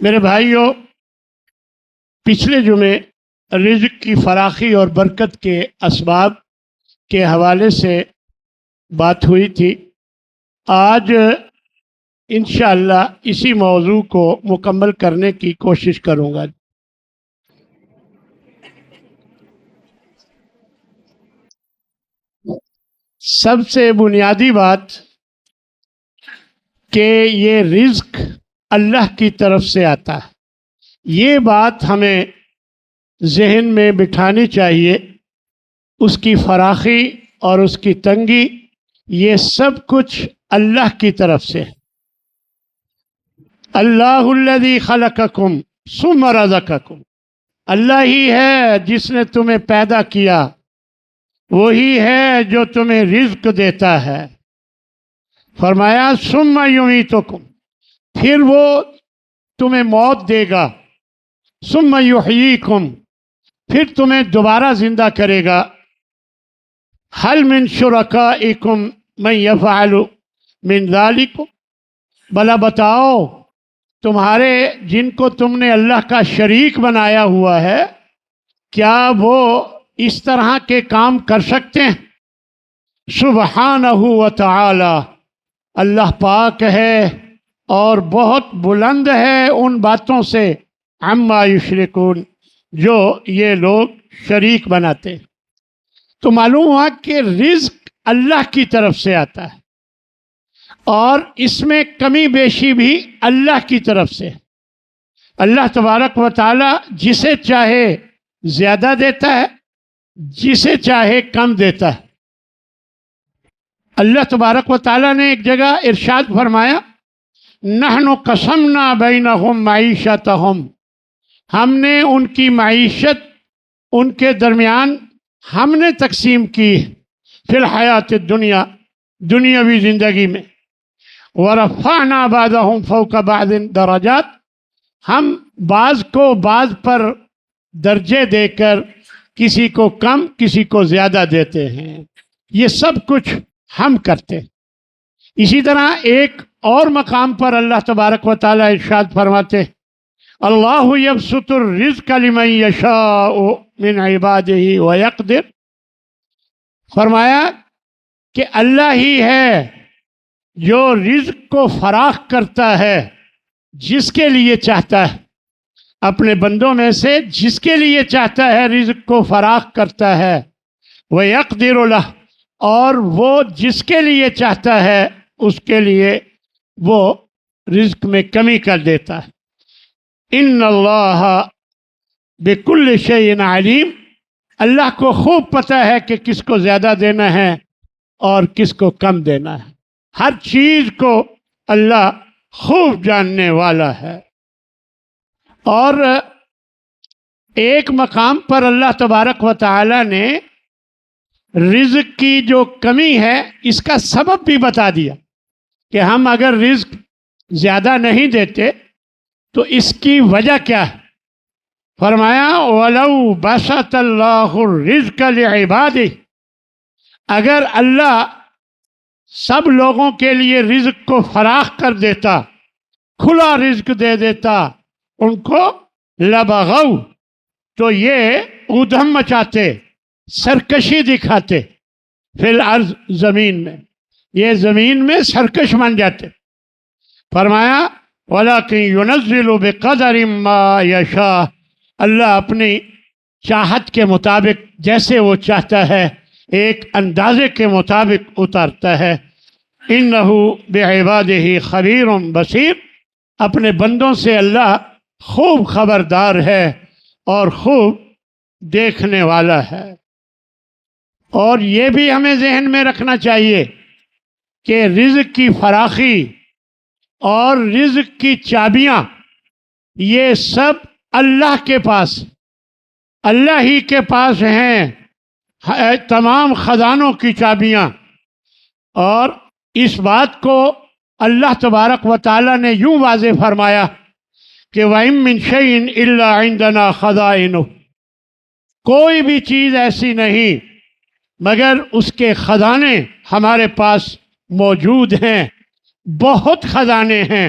میرے بھائیوں، پچھلے جمعے رزق کی فراخی اور برکت کے اسباب کے حوالے سے بات ہوئی تھی۔ آج انشاءاللہ اسی موضوع کو مکمل کرنے کی کوشش کروں گا۔ سب سے بنیادی بات کہ یہ رزق اللہ کی طرف سے آتا ہے، یہ بات ہمیں ذہن میں بٹھانی چاہیے۔ اس کی فراخی اور اس کی تنگی، یہ سب کچھ اللہ کی طرف سے ہے۔ اللہ الذی خلقکم ثم رزقکم، اللہ ہی ہے جس نے تمہیں پیدا کیا، وہی ہے جو تمہیں رزق دیتا ہے۔ فرمایا ثم یمیتکم، پھر وہ تمہیں موت دے گا۔ ثم یحییکم، پھر تمہیں دوبارہ زندہ کرے گا۔ هل من شرکائکم من یفعل من ذلک، بھلا بتاؤ تمہارے جن کو تم نے اللہ کا شریک بنایا ہوا ہے، کیا وہ اس طرح کے کام کر سکتے ہیں؟ سبحانہ و تعالی، اللہ پاک ہے اور بہت بلند ہے ان باتوں سے، عما یشرکون، جو یہ لوگ شریک بناتے ہیں۔ تو معلوم ہوا کہ رزق اللہ کی طرف سے آتا ہے، اور اس میں کمی بیشی بھی اللہ کی طرف سے۔ اللہ تبارک و تعالی جسے چاہے زیادہ دیتا ہے، جسے چاہے کم دیتا ہے۔ اللہ تبارک و تعالی نے ایک جگہ ارشاد فرمایا، نحن قسمنا بینہم معیشتہم، ہم نے ان کی معیشت ان کے درمیان ہم نے تقسیم کی فی الحیات الدنیا، دنیاوی زندگی میں۔ ورفعنا بعضهم فوق بعض درجات، ہم بعض کو بعض پر درجے دے کر کسی کو کم کسی کو زیادہ دیتے ہیں۔ یہ سب کچھ ہم کرتے ہیں۔ اسی طرح ایک اور مقام پر اللہ تبارک و تعالی ارشاد فرماتے، اللہ یبسط الرزق لمن یشاء من عبادہ ویقدر، فرمایا کہ اللہ ہی ہے جو رزق کو فراخ کرتا ہے جس کے لیے چاہتا ہے، اپنے بندوں میں سے جس کے لیے چاہتا ہے رزق کو فراخ کرتا ہے۔ وَيَقْدِرُ لَهُ، اور وہ جس کے لیے چاہتا ہے اس کے لیے وہ رزق میں کمی کر دیتا ہے۔ ان اللہ بكل شيء علیم، اللہ کو خوب پتہ ہے کہ کس کو زیادہ دینا ہے اور کس کو کم دینا ہے۔ ہر چیز کو اللہ خوب جاننے والا ہے۔ اور ایک مقام پر اللہ تبارک و تعالی نے رزق کی جو کمی ہے اس کا سبب بھی بتا دیا کہ ہم اگر رزق زیادہ نہیں دیتے تو اس کی وجہ کیا ہے۔ فرمایا وَلَوْ بَسَطَ اللَّهُ الرِّزْقَ لِعِبَادِهِ، اگر اللہ سب لوگوں کے لیے رزق کو فراخ کر دیتا، کھلا رزق دے دیتا ان کو، لَبَغَوْا، تو یہ ادھم مچاتے، سرکشی دکھاتے، فی الارض، زمین میں، یہ زمین میں سرکش بن جاتے۔ فرمایا وَلَكِنْ يُنَزِّلُ بِقَدَرٍ مَا يَشَاءُ، اللہ اپنی چاہت کے مطابق جیسے وہ چاہتا ہے ایک اندازے کے مطابق اتارتا ہے۔ انہ بعبادہ خبیر بصیر، اپنے بندوں سے اللہ خوب خبردار ہے اور خوب دیکھنے والا ہے۔ اور یہ بھی ہمیں ذہن میں رکھنا چاہیے کہ رزق کی فراخی اور رزق کی چابیاں یہ سب اللہ کے پاس، اللہ ہی کے پاس ہیں تمام خزانوں کی چابیاں۔ اور اس بات کو اللہ تبارک و تعالی نے یوں واضح فرمایا کہ وَإِن مِّن شَيْءٍ إِلَّا عِندَنَا خَزَائِنُهُ، کوئی بھی چیز ایسی نہیں مگر اس کے خزانے ہمارے پاس موجود ہیں، بہت خزانے ہیں۔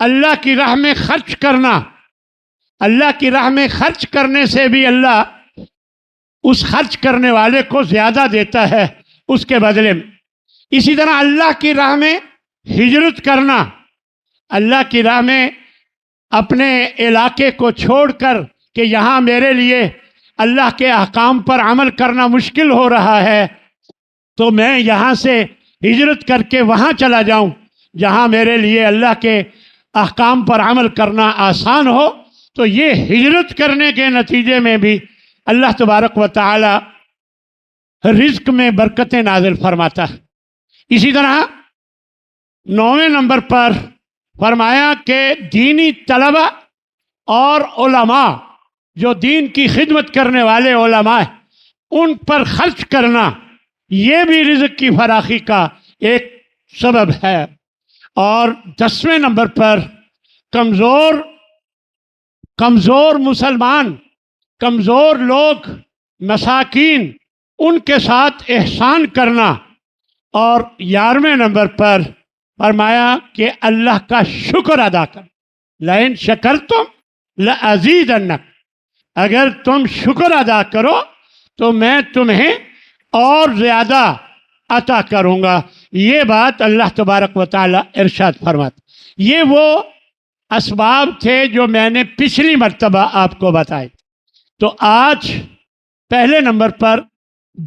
اللہ کی راہ میں خرچ کرنا، اللہ کی راہ میں خرچ کرنے سے بھی اللہ اس خرچ کرنے والے کو زیادہ دیتا ہے اس کے بدلے میں۔ اسی طرح اللہ کی راہ میں ہجرت کرنا، اللہ کی راہ میں اپنے علاقے کو چھوڑ کر کہ یہاں میرے لیے اللہ کے احکام پر عمل کرنا مشکل ہو رہا ہے، تو میں یہاں سے ہجرت کر کے وہاں چلا جاؤں جہاں میرے لیے اللہ کے احکام پر عمل کرنا آسان ہو۔ تو یہ ہجرت کرنے کے نتیجے میں بھی اللہ تبارک و تعالی رزق میں برکتیں نازل فرماتا ہے۔ اسی طرح 9ویں نمبر پر فرمایا کہ دینی طلبہ اور علماء، جو دین کی خدمت کرنے والے علماء ہیں، ان پر خرچ کرنا یہ بھی رزق کی فراخی کا ایک سبب ہے۔ اور 10ویں نمبر پر کمزور مسلمان، کمزور لوگ، مساکین، ان کے ساتھ احسان کرنا۔ اور 11ویں نمبر پر فرمایا کہ اللہ کا شکر ادا کر، لئن شکرتم لأزیدنکم، اگر تم شکر ادا کرو تو میں تمہیں اور زیادہ عطا کروں گا۔ یہ بات اللہ تبارک و تعالی ارشاد فرماتا۔ یہ وہ اسباب تھے جو میں نے پچھلی مرتبہ آپ کو بتائے۔ تو آج پہلے نمبر پر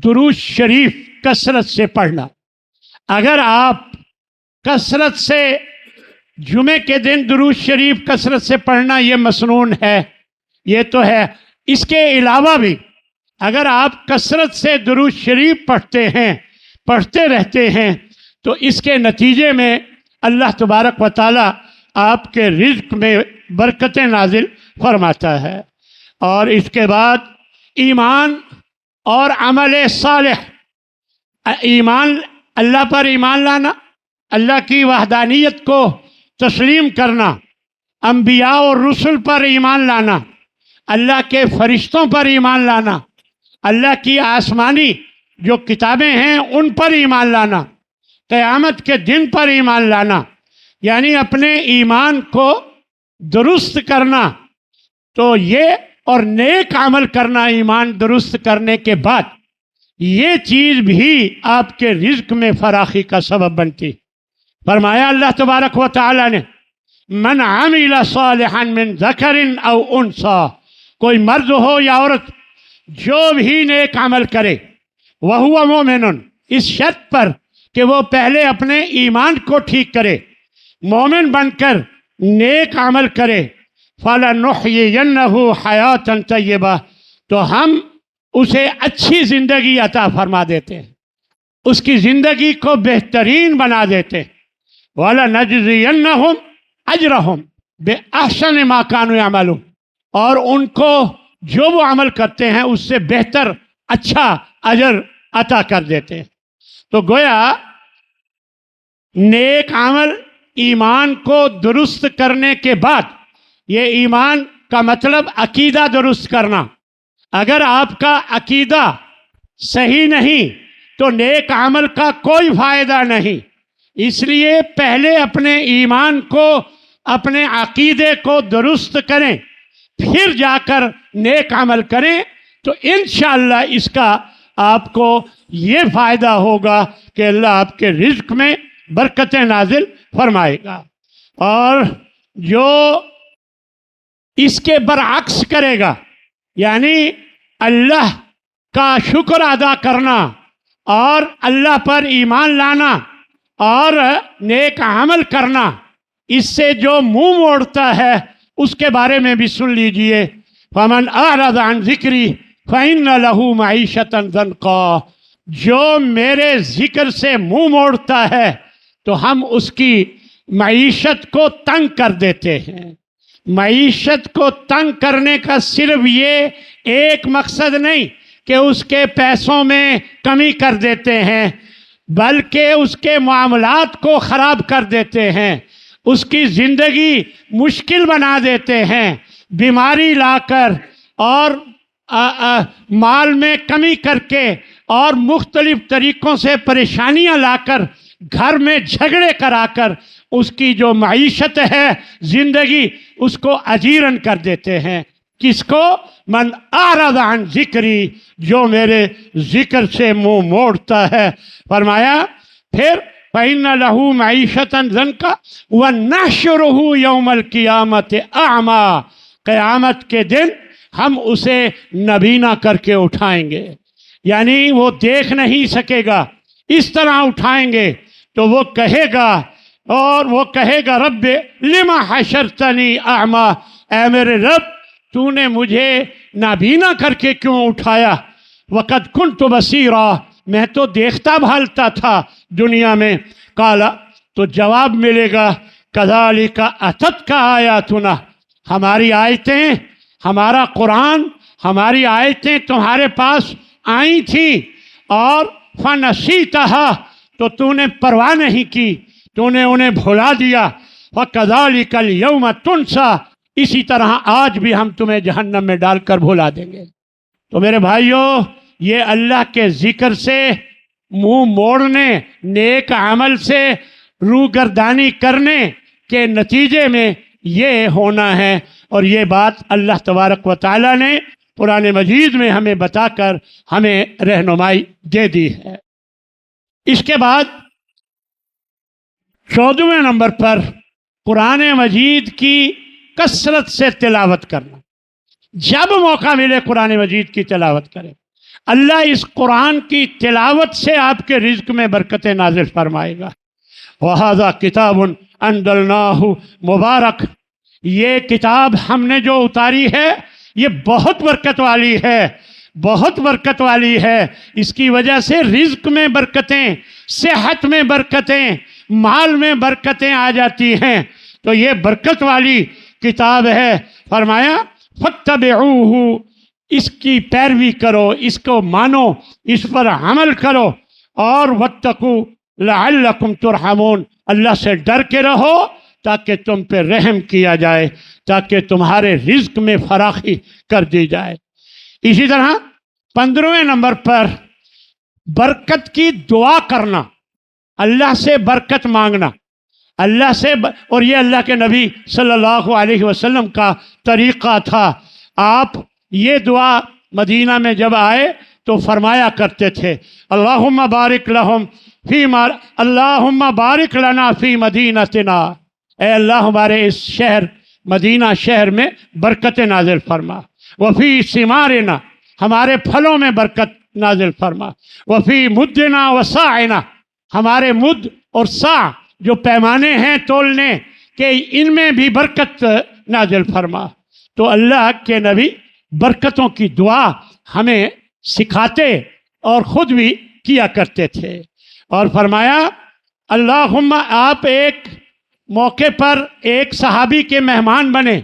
درود شریف کثرت سے پڑھنا۔ اگر آپ کثرت سے جمعے کے دن درود شریف کثرت سے پڑھنا یہ مسنون ہے، یہ تو ہے۔ اس کے علاوہ بھی اگر آپ کثرت سے درود شریف پڑھتے رہتے ہیں تو اس کے نتیجے میں اللہ تبارک و تعالی آپ کے رزق میں برکتیں نازل فرماتا ہے۔ اور اس کے بعد ایمان اور عمل صالح، ایمان، اللہ پر ایمان لانا، اللہ کی وحدانیت کو تسلیم کرنا، انبیاء اور رسل پر ایمان لانا، اللہ کے فرشتوں پر ایمان لانا، اللہ کی آسمانی جو کتابیں ہیں ان پر ایمان لانا، قیامت کے دن پر ایمان لانا، یعنی اپنے ایمان کو درست کرنا۔ تو یہ اور نیک عمل کرنا ایمان درست کرنے کے بعد، یہ چیز بھی آپ کے رزق میں فراخی کا سبب بنتی۔ فرمایا اللہ تبارک و تعالی نے، من عمل صالحا من ذکر او انثی، کوئی مرد ہو یا عورت جو بھی نیک عمل کرے، وہو مومن، اس شرط پر کہ وہ پہلے اپنے ایمان کو ٹھیک کرے، مومن بن کر نیک عمل کرے، فَلَنُحْيِيَنَّهُ حَيَاةً طَيِّبَةً، تو ہم اسے اچھی زندگی عطا فرما دیتے ہیں، اس کی زندگی کو بہترین بنا دیتے ہیں۔ وَلَنَجْزِيَنَّهُمْ أَجْرَهُمْ بِأَحْسَنِ مَا كَانُوا يَعْمَلُونَ، اور ان کو جو وہ عمل کرتے ہیں اس سے بہتر اچھا اجر عطا کر دیتے ہیں۔ تو گویا نیک عمل ایمان کو درست کرنے کے بعد، یہ ایمان کا مطلب عقیدہ درست کرنا۔ اگر آپ کا عقیدہ صحیح نہیں تو نیک عمل کا کوئی فائدہ نہیں۔ اس لیے پہلے اپنے ایمان کو، اپنے عقیدے کو درست کریں، پھر جا کر نیک عمل کریں، تو انشاءاللہ اس کا آپ کو یہ فائدہ ہوگا کہ اللہ آپ کے رزق میں برکتیں نازل فرمائے گا۔ اور جو اس کے برعکس کرے گا، یعنی اللہ کا شکر ادا کرنا اور اللہ پر ایمان لانا اور نیک عمل کرنا، اس سے جو منہ موڑتا ہے اس کے بارے میں بھی سن لیجئے۔ فَمَنْ أَعْرَضَ عَنْ ذِكْرِي فَإِنَّ لَهُ مَعِيشَةً ضَنْكًا، جو میرے ذکر سے منہ موڑتا ہے تو ہم اس کی معیشت کو تنگ کر دیتے ہیں۔ معیشت کو تنگ کرنے کا صرف یہ ایک مقصد نہیں کہ اس کے پیسوں میں کمی کر دیتے ہیں، بلکہ اس کے معاملات کو خراب کر دیتے ہیں، اس کی زندگی مشکل بنا دیتے ہیں، بیماری لا کر اور مال میں کمی کر کے اور مختلف طریقوں سے پریشانیاں لا کر، گھر میں جھگڑے کرا کر اس کی جو معیشت ہے زندگی اس کو اجیرن کر دیتے ہیں. کس کو؟ من اعرض عن ذکری، جو میرے ذکر سے منہ موڑتا ہے. فرمایا پھر فإن له معیشتا ضنکا ونحشره یوم القیامت اعمی، قیامت کے دن ہم اسے نبینا کر کے اٹھائیں گے، یعنی وہ دیکھ نہیں سکے گا، اس طرح اٹھائیں گے تو وہ کہے گا، اور وہ کہے گا رب لما حشرتنی اعمی، اے میرے رب تو نے مجھے نابینا کر کے کیوں اٹھایا؟ وقد کنت بصیرا، میں تو دیکھتا بھالتا تھا دنیا میں. قال، تو جواب ملے گا کذالک اتتک آیاتنا، ہماری آیتیں، ہمارا قرآن، ہماری آیتیں تمہارے پاس آئی تھیں اور فنسیتہا، تو تو نے پرواہ نہیں کی، تو نے انہیں بھلا دیا. وکذالک الیوم تنسیٰ، اسی طرح آج بھی ہم تمہیں جہنم میں ڈال کر بھلا دیں گے. تو میرے بھائیوں، یہ اللہ کے ذکر سے منہ موڑنے، نیک عمل سے روگردانی کرنے کے نتیجے میں یہ ہونا ہے. اور یہ بات اللہ تبارک و تعالیٰ نے قرآن مجید میں ہمیں بتا کر ہمیں رہنمائی دے دی ہے. اس کے بعد 14ویں نمبر پر قرآن مجید کی کثرت سے تلاوت کرنا. جب موقع ملے قرآن مجید کی تلاوت کریں. اللہ اس قرآن کی تلاوت سے آپ کے رزق میں برکتیں نازل فرمائے گا. وَهَذَا كِتَابٌ أَنزَلْنَاهُ مبارک، یہ کتاب ہم نے جو اتاری ہے یہ بہت برکت والی ہے، بہت برکت والی ہے. اس کی وجہ سے رزق میں برکتیں، صحت میں برکتیں، مال میں برکتیں آ جاتی ہیں. تو یہ برکت والی کتاب ہے. فرمایا فَاتَّبِعُوهُ، اس کی پیروی کرو، اس کو مانو، اس پر عمل کرو. اور وَاتَّقُوا لَعَلَّكُمْ تُرْحَمُونَ، اللہ سے ڈر کے رہو تاکہ تم پہ رحم کیا جائے، تاکہ تمہارے رزق میں فراخی کر دی جائے. اسی طرح 15ویں نمبر پر برکت کی دعا کرنا، اللہ سے برکت مانگنا، اللہ سے اور یہ اللہ کے نبی صلی اللہ علیہ وسلم کا طریقہ تھا. آپ یہ دعا مدینہ میں جب آئے تو فرمایا کرتے تھے اللہم بارک لہم فی اللہم بارک لنا فی مدینتنا، اے اللہ ہمارے اس شہر مدینہ شہر میں برکت نازل فرما. وفی ثمارنا، ہمارے پھلوں میں برکت نازل فرما. وفی مدنا وصاعنا، ہمارے مد اور صاع جو پیمانے ہیں تولنے کے، ان میں بھی برکت نازل فرما. تو اللہ کے نبی برکتوں کی دعا ہمیں سکھاتے اور خود بھی کیا کرتے تھے. اور فرمایا اللہم، آپ ایک موقع پر ایک صحابی کے مہمان بنے،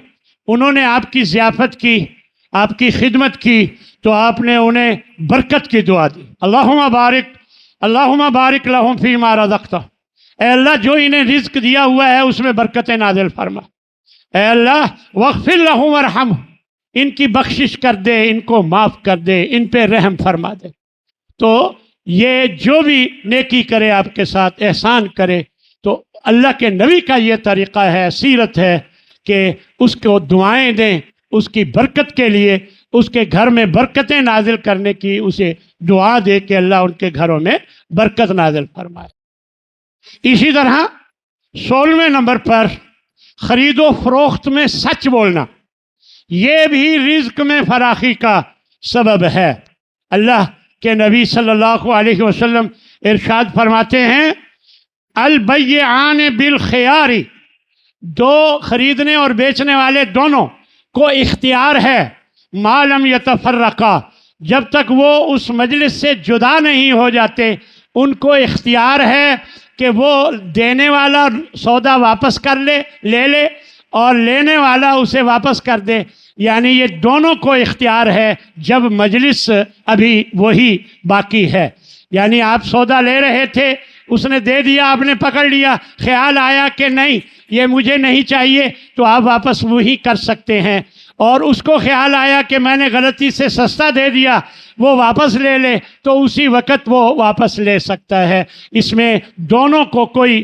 انہوں نے آپ کی ضیافت کی، آپ کی خدمت کی، تو آپ نے انہیں برکت کی دعا دی. اللہم بارک لہم فیما رزقتہ، اے اللہ جو انہیں رزق دیا ہوا ہے اس میں برکت نازل فرما. اے اللہ واغفر لہم وارحمہم، ان کی بخشش کر دے، ان کو معاف کر دے، ان پہ رحم فرما دے. تو یہ جو بھی نیکی کرے آپ کے ساتھ احسان کرے، تو اللہ کے نبی کا یہ طریقہ ہے، سیرت ہے کہ اس کو دعائیں دیں، اس کی برکت کے لیے، اس کے گھر میں برکتیں نازل کرنے کی اسے دعا دے کہ اللہ ان کے گھروں میں برکت نازل فرمائے. اسی طرح 16ویں نمبر پر خرید و فروخت میں سچ بولنا، یہ بھی رزق میں فراخی کا سبب ہے. اللہ کے نبی صلی اللہ علیہ وسلم ارشاد فرماتے ہیں البیعان بالخیار، دو خریدنے اور بیچنے والے دونوں کو اختیار ہے ما لم یتفرقا، جب تک وہ اس مجلس سے جدا نہیں ہو جاتے، ان کو اختیار ہے کہ وہ دینے والا سودا واپس کر لے لے اور لینے والا اسے واپس کر دے. یعنی یہ دونوں کو اختیار ہے جب مجلس ابھی وہی باقی ہے. یعنی آپ سودا لے رہے تھے، اس نے دے دیا، آپ نے پکڑ لیا، خیال آیا کہ نہیں یہ مجھے نہیں چاہیے، تو آپ واپس وہی کر سکتے ہیں. اور اس کو خیال آیا کہ میں نے غلطی سے سستا دے دیا، وہ واپس لے لے، تو اسی وقت وہ واپس لے سکتا ہے. اس میں دونوں کو کوئی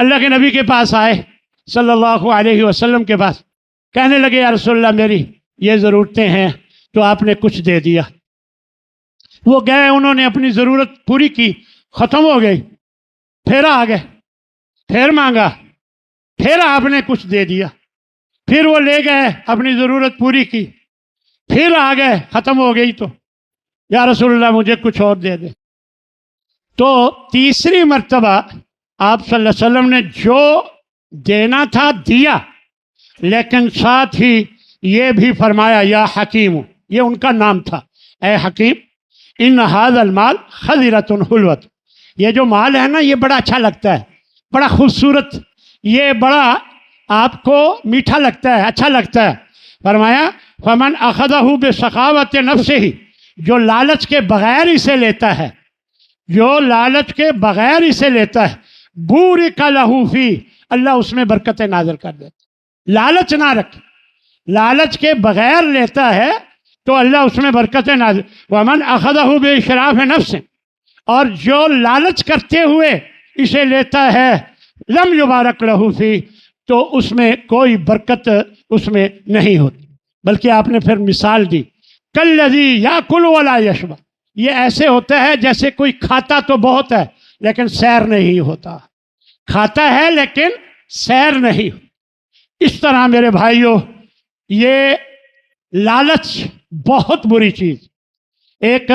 اللہ کے نبی کے پاس آئے صلی اللہ علیہ وسلم کے پاس، کہنے لگے یا رسول اللہ میری یہ ضرورتیں ہیں، تو آپ نے کچھ دے دیا۔ وہ گئے، انہوں نے اپنی ضرورت پوری کی، ختم ہو گئی، پھر آ گئے، پھر مانگا، پھر آپ نے کچھ دے دیا، پھر وہ لے گئے، اپنی ضرورت پوری کی، پھر آ گئے، ختم ہو گئی، تو یا رسول اللہ مجھے کچھ اور دے دے۔ تو تیسری مرتبہ آپ صلی اللہ علیہ وسلم نے جو دینا تھا دیا، لیکن ساتھ ہی یہ بھی فرمایا یا حکیم، یہ ان کا نام تھا، اے حکیم ان ھذا المال خضرۃ حلوۃ، یہ جو مال ہے نا یہ بڑا اچھا لگتا ہے، بڑا خوبصورت، یہ بڑا آپ کو میٹھا لگتا ہے، اچھا لگتا ہے۔ فرمایا فمن اخذہ بسخاوۃ نفسہ، جو لالچ کے بغیر اسے لیتا ہے، جو لالچ کے بغیر اسے لیتا ہے، بورک لہ فی، اللہ اس میں برکت نازل کر دیتا۔ لالچ نہ رکھ، لالچ کے بغیر لیتا ہے تو اللہ اس میں برکت نازل۔ ومن اخذہ باشراف نفس، اور جو لالچ کرتے ہوئے اسے لیتا ہے، لم یبارک لہ فی، تو اس میں کوئی برکت اس میں نہیں ہوتی۔ بلکہ آپ نے پھر مثال دی، کالذی یاکل ولا یشبع، یہ ایسے ہوتا ہے جیسے کوئی کھاتا تو بہت ہے لیکن سیر نہیں ہوتا، کھاتا ہے لیکن سیر نہیں۔ اس طرح میرے بھائیوں یہ لالچ بہت بری چیز۔ ایک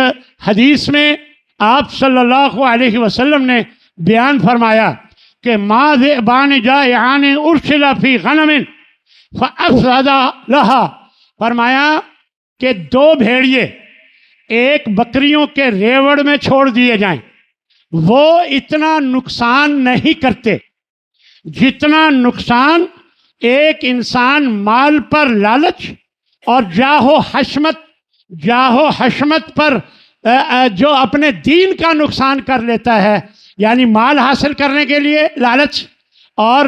حدیث میں آپ صلی اللہ علیہ وسلم نے بیان فرمایا کہ ما ذئبان جائعان ارسلا فی غنم فافسد لها، فرمایا کہ دو بھیڑیے ایک بکریوں کے ریوڑ میں چھوڑ دیے جائیں، وہ اتنا نقصان نہیں کرتے جتنا نقصان ایک انسان مال پر لالچ اور جاہ و حشمت پر جو اپنے دین کا نقصان کر لیتا ہے، یعنی مال حاصل کرنے کے لیے لالچ اور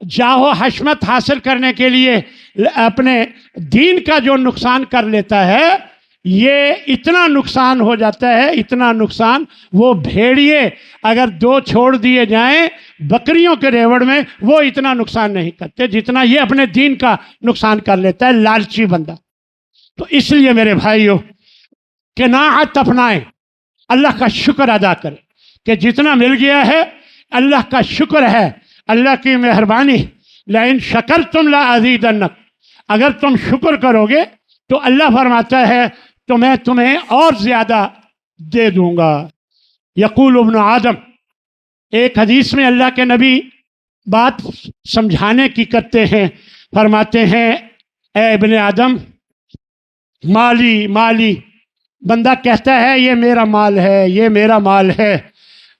جاہ و حشمت حاصل کرنے کے لیے اپنے دین کا جو نقصان کر لیتا ہے، یہ اتنا نقصان ہو جاتا ہے، اتنا نقصان، وہ بھیڑیے اگر دو چھوڑ دیے جائیں بکریوں کے ریوڑ میں، وہ اتنا نقصان نہیں کرتے جتنا یہ اپنے دین کا نقصان کر لیتا ہے لالچی بندہ۔ تو اس لیے میرے بھائیوں قناعت اپنائیں، اللہ کا شکر ادا کریں کہ جتنا مل گیا ہے اللہ کا شکر ہے، اللہ کی مہربانی۔ لئن شکرتم لازیدنکم، اگر تم شکر کرو گے تو اللہ فرماتا ہے تو میں تمہیں اور زیادہ دے دوں گا۔ یقول ابن آدم، ایک حدیث میں اللہ کے نبی بات سمجھانے کی کرتے ہیں، فرماتے ہیں اے ابن آدم مالی مالی، بندہ کہتا ہے یہ میرا مال ہے، یہ میرا مال ہے۔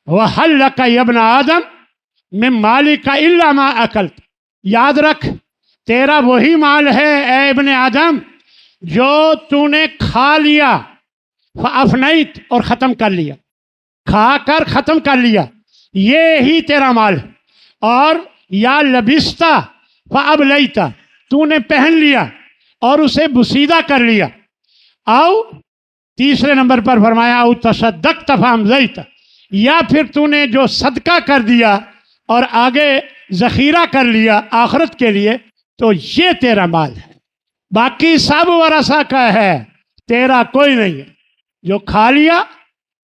وَهَلْ لَكَ يَا ابْنَ آدم مِن مَالِكَ إِلَّا مَا أَكَلْتَ، یاد رکھ تیرا وہی مال ہے اے ابن آدم جو تو نے کھا لیا، فَأَفْنَيْتَ، اور ختم کر لیا، کھا کر ختم کر لیا، یہ ہی تیرا مال۔ اور یا لبستہ فَأَبْلَيْتَ، تو نے پہن لیا اور اسے بسیدہ کر لیا۔ او تیسرے نمبر پر فرمایا او تصدقت فأمضیت، یا پھر تو نے جو صدقہ کر دیا اور آگے ذخیرہ کر لیا آخرت کے لیے، تو یہ تیرا مال ہے، باقی سب ورثہ کا ہے، تیرا کوئی نہیں ہے۔ جو کھا لیا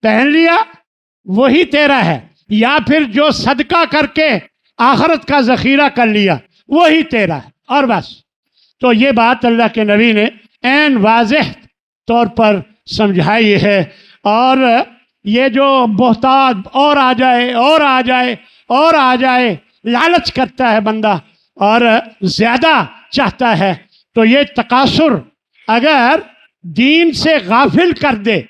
پہن لیا وہی تیرا ہے، یا پھر جو صدقہ کر کے آخرت کا ذخیرہ کر لیا وہی تیرا ہے، اور بس۔ تو یہ بات اللہ کے نبی نے عین واضح طور پر سمجھائی ہے۔ اور یہ جو بہتات اور آ جائے اور آ جائے اور آ جائے، لالچ کرتا ہے بندہ اور زیادہ چاہتا ہے، تو یہ تکاثر اگر دین سے غافل کر دے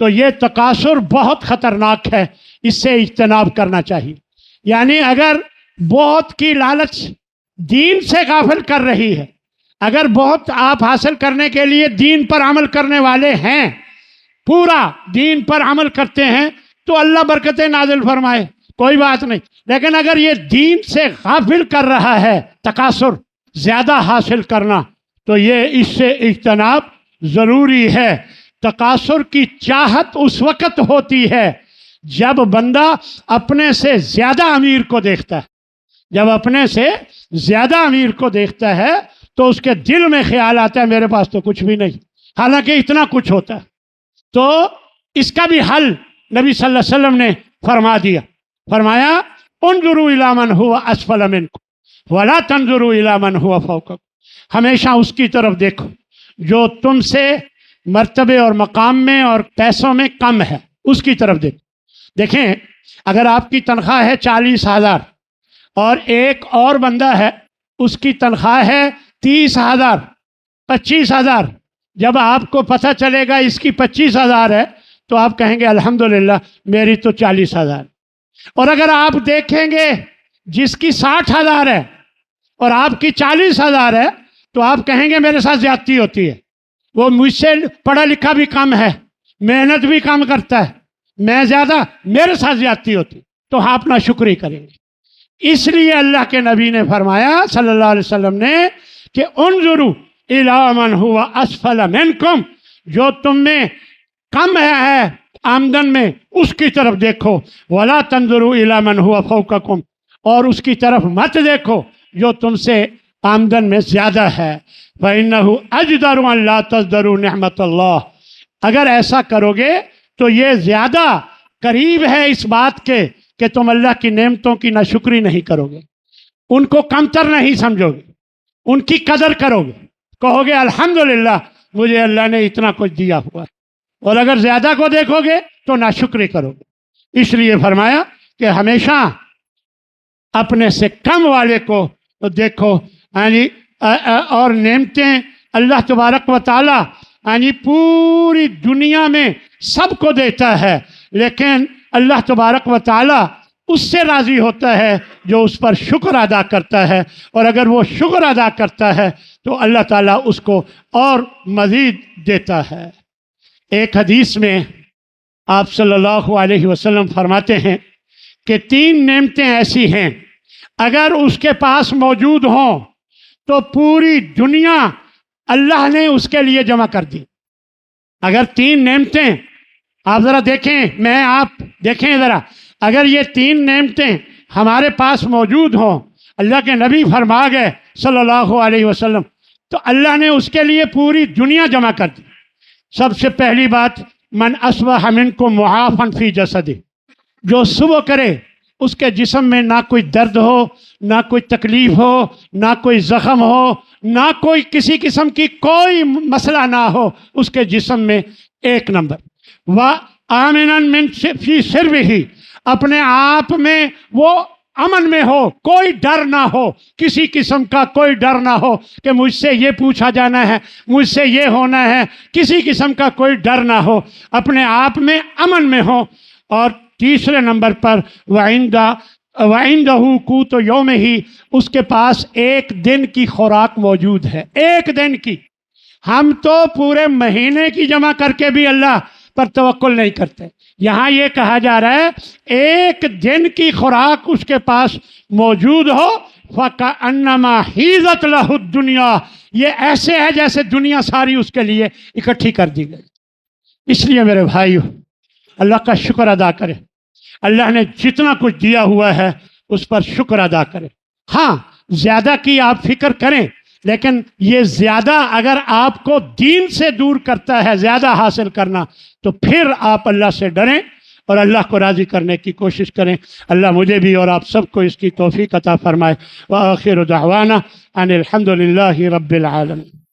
تو یہ تکاثر بہت خطرناک ہے، اس سے اجتناب کرنا چاہیے۔ یعنی اگر بہت کی لالچ دین سے غافل کر رہی ہے، اگر بہت آپ حاصل کرنے کے لیے دین پر عمل کرنے والے ہیں، پورا دین پر عمل کرتے ہیں، تو اللہ برکتیں نازل فرمائے، کوئی بات نہیں۔ لیکن اگر یہ دین سے غافل کر رہا ہے، تکاثر زیادہ حاصل کرنا، تو یہ اس سے اجتناب ضروری ہے۔ تکاثر کی چاہت اس وقت ہوتی ہے جب بندہ اپنے سے زیادہ امیر کو دیکھتا ہے، جب اپنے سے زیادہ امیر کو دیکھتا ہے تو اس کے دل میں خیال آتا ہے میرے پاس تو کچھ بھی نہیں، حالانکہ اتنا کچھ ہوتا ہے۔ تو اس کا بھی حل نبی صلی اللہ علیہ وسلم نے فرما دیا، فرمایا انظروا الی من هو اسفل منکم ولا تنظروا الی من هو فوقکم، ہمیشہ اس کی طرف دیکھو جو تم سے مرتبے اور مقام میں اور پیسوں میں کم ہے، اس کی طرف دیکھو۔ دیکھیں اگر آپ کی تنخواہ ہے 40,000 اور ایک اور بندہ ہے اس کی تنخواہ ہے 30,000 25,000، جب آپ کو پتہ چلے گا اس کی 25,000 ہے تو آپ کہیں گے الحمدللہ میری تو 40,000۔ اور اگر آپ دیکھیں گے جس کی 60,000 ہے اور آپ کی 40,000 ہے تو آپ کہیں گے میرے ساتھ زیادتی ہوتی ہے، وہ مجھ سے پڑھا لکھا بھی کم ہے، محنت بھی کم کرتا ہے، میں زیادہ، میرے ساتھ زیادتی ہوتی، تو آپ ناشکری کریں گے۔ اس لیے اللہ کے نبی نے فرمایا صلی اللہ علیہ وسلم نے کہ انظروا الی من هو اسفل منکم، جو تم میں کم ہے آمدن میں اس کی طرف دیکھو، ولا تنظروا الی من هو فوقکم، اور اس کی طرف مت دیکھو جو تم سے آمدن میں زیادہ ہے۔ فإنه أجدر أن لا تزدروا نعمت اللہ، اگر ایسا کرو گے تو یہ زیادہ قریب ہے اس بات کے کہ تم اللہ کی نعمتوں کی ناشکری نہیں کرو گے، ان کو کمتر نہیں سمجھو گے، ان کی قدر کرو گے، کہو گے الحمدللہ مجھے اللہ نے اتنا کچھ دیا ہوا ہے، اور اگر زیادہ کو دیکھو گے تو ناشکری کرو گے۔ اس لیے فرمایا کہ ہمیشہ اپنے سے کم والے کو دیکھو، یعنی اور نعمتیں اللہ تبارک و تعالی یعنی پوری دنیا میں سب کو دیتا ہے، لیکن اللہ تبارک و تعالی اس سے راضی ہوتا ہے جو اس پر شکر ادا کرتا ہے، اور اگر وہ شکر ادا کرتا ہے تو اللہ تعالیٰ اس کو اور مزید دیتا ہے۔ ایک حدیث میں آپ صلی اللہ علیہ وسلم فرماتے ہیں کہ 3 نعمتیں ایسی ہیں اگر اس کے پاس موجود ہوں تو پوری دنیا اللہ نے اس کے لیے جمع کر دی۔ اگر 3 نعمتیں آپ ذرا دیکھیں، میں آپ دیکھیں ذرا، اگر یہ 3 نعمتیں ہمارے پاس موجود ہوں، اللہ کے نبی فرما گئے صلی اللہ علیہ وسلم، تو اللہ نے اس کے لیے پوری دنیا جمع کر دی۔ سب سے پہلی بات، من اصبح منکم معافا فی جسدہ، جو صبح کرے اس کے جسم میں نہ کوئی درد ہو، نہ کوئی تکلیف ہو، نہ کوئی زخم ہو، نہ کوئی کسی قسم کی کوئی مسئلہ نہ ہو اس کے جسم میں، 1 نمبر۔ وآمنا من فی سربہ، اپنے آپ میں وہ امن میں ہو، کوئی ڈر نہ ہو، کسی قسم کا کوئی ڈر نہ ہو کہ مجھ سے یہ پوچھا جانا ہے، مجھ سے یہ ہونا ہے، کسی قسم کا کوئی ڈر نہ ہو، اپنے آپ میں امن میں ہو۔ اور تیسرے نمبر پر وَعِندَهُ قُوتُ يَوْمِهِ، اس کے پاس 1 دن کی خوراک موجود ہے، 1 دن کی۔ ہم تو پورے مہینے کی جمع کر کے بھی اللہ پر توکل نہیں کرتے، یہاں یہ کہا جا رہا ہے 1 دن کی خوراک اس کے پاس موجود ہو، فَكَأَنَّمَا حِيزَتْ لَهُ الدُّنْيَا، یہ ایسے ہے جیسے دنیا ساری اس کے لیے اکٹھی کر دی گئی۔ اس لیے میرے بھائیو، اللہ کا شکر ادا کرے، اللہ نے جتنا کچھ دیا ہوا ہے اس پر شکر ادا کرے۔ ہاں زیادہ کی آپ فکر کریں، لیکن یہ زیادہ اگر آپ کو دین سے دور کرتا ہے، زیادہ حاصل کرنا، تو پھر آپ اللہ سے ڈریں اور اللہ کو راضی کرنے کی کوشش کریں۔ اللہ مجھے بھی اور آپ سب کو اس کی توفیق عطا فرمائے۔ وآخر دعوانا ان الحمد للہ رب العالمین۔